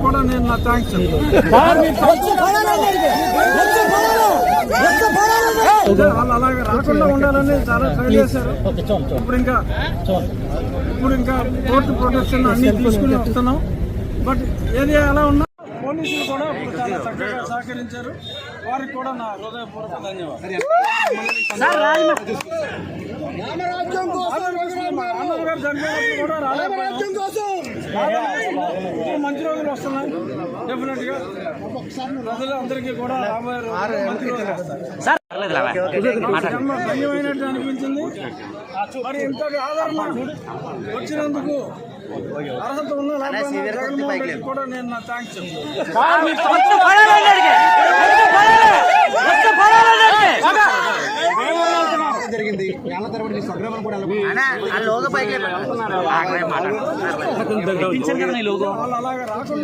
కూడా నేను నా థ్యాంక్స్ వాళ్ళు అలాగే రాకుండా ఉండాలని చాలా ట్రై చేశారు. ఇప్పుడు ఇంకా కోర్టు ప్రొటెక్షన్ అన్ని తీసుకుని వస్తున్నాం. బట్ ఏది ఎలా ఉన్నా పోలీసులు కూడా ఇప్పుడు చాలా చక్కగా సహకరించారు. వారికి కూడా నా హృదయపూర్వక ధన్యవాదాలు. కూడా మంచి రోజులు వస్తున్నాయి. డెఫినెట్ గా ప్రజలందరికీ కూడా రాబోయే మంచి రోజులు వస్తాయి. ధన్యమైనట్టు అనిపించింది. మరి ఇంత ఆదరణ వచ్చినందుకు అర్హత ఉన్న జగన్మోహన్ రెడ్డి కూడా నేను నా థ్యాంక్స్ జరిగింది. ఏళ్ల తరబడి స్వగ్రామం కూడా అలాగా రాకుండా